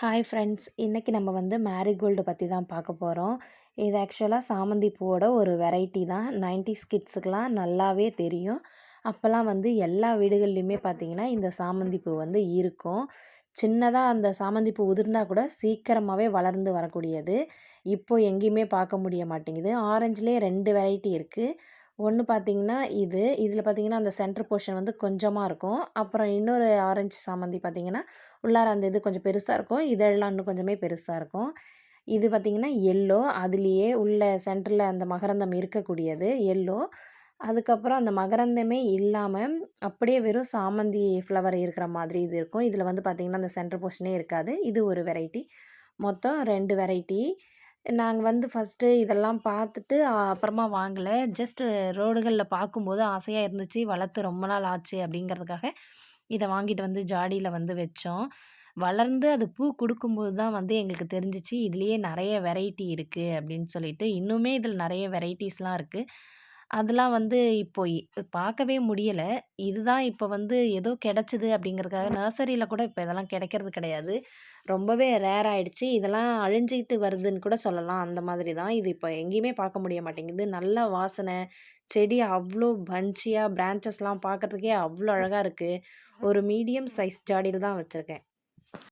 Hi friends. இன்னைக்கு நம்ம வந்து மேரிகோல்டு பத்தி தான் பார்க்க போறோம். இது ஆக்சுவலா சாமந்தி பூவோட ஒரு வெரைட்டி தான். 90ஸ் கிட்ஸுக்குலாம் நல்லாவே தெரியும். அப்பலாம் வந்து எல்லா வீடுகள்லையுமே பார்த்தீங்கன்னா, இந்த சாமந்தி பூ வந்து இருக்கும். சின்னதா அந்த சாமந்தி பூ உதிர்ந்தா கூட சீக்கிரமாவே வளர்ந்து வரக்கூடியது. இப்போ எங்கேயுமே பார்க்க முடிய மாட்டேங்குது. ஆரஞ்சுலயே 2 வெரைட்டி இருக்கு. ஒண்ணு பார்த்தீங்கன்னா இதில பார்த்தீங்கன்னா, அந்த சென்டர் போர்ஷன் வந்து கொஞ்சமா இருக்கும். அப்புறம் இன்னொரு ஆரஞ்சு சாமந்தி பார்த்தீங்கன்னா, உள்ளார அந்த இது கொஞ்சம் பெருசா இருக்கும். இதழ்லாம் இன்னும் கொஞ்சமே பெருசா இருக்கும். இது பார்த்தீங்கன்னா எல்லோ. அதிலேயே உள்ள சென்டர்ல அந்த மகரந்தம் இருக்கக்கூடியது எல்லோ. அதுக்கப்புறம் அந்த மகரந்தமே இல்லாம, அப்படியே வெறும் சாமந்தி ஃப்ளவர் இருக்கிற மாதிரி இது இருக்கும். இதில வந்து பார்த்தீங்கன்னா, அந்த சென்டர் போர்ஷனே இருக்காது. இது ஒரு வெரைட்டி. மொத்தம் 2 வெரைட்டி. நாங்க வந்து ஃபர்ஸ்ட்டு இதெல்லாம் பார்த்துட்டு, அப்புறமா வாங்கல. ஜஸ்ட் ரோடுகள்ல பார்க்கும்போது ஆசையா இருந்துச்சு. வளர்த்து ரொம்ப நாள் ஆச்சு அப்படிங்கிறதுக்காக, இத வாங்கிட்டு வந்து ஜாடியில வந்து வச்சோம். வளர்ந்து அது பூ குடுக்கும்போது தான் வந்து எங்களுக்கு தெரிஞ்சுச்சு, இதுலயே நெறைய வெரைட்டி இருக்கு அப்படின்னு சொல்லிட்டு. இன்னுமே இதில நெறைய வெரைட்டீஸ்லாம் இருக்கு. அதெல்லாம் வந்து இப்போ பார்க்கவே முடியல. இதுதான் இப்ப வந்து ஏதோ கிடைச்சது அப்படிங்கிறதுக்காக நர்சரியில கூட இப்ப இதெல்லாம் கிடைக்கிறது கிடையாது. ரொம்பவே ரேர் ஆயிடுச்சு. இதெல்லாம் அழிஞ்சுகிட்டு வருதுன்னு கூட சொல்லலாம். அந்த மாதிரி தான். இது இப்ப எங்கேயுமே பார்க்க முடிய மாட்டேங்குது. நல்ல வாசனை, செடி அவ்ளோ பஞ்சியா பிரான்ச்சஸ்லாம் பார்க்கறதுக்கே அவ்ளோ அழகா இருக்கு. ஒரு மீடியம் சைஸ் ஜாடியில தான் வச்சிருக்கேன்.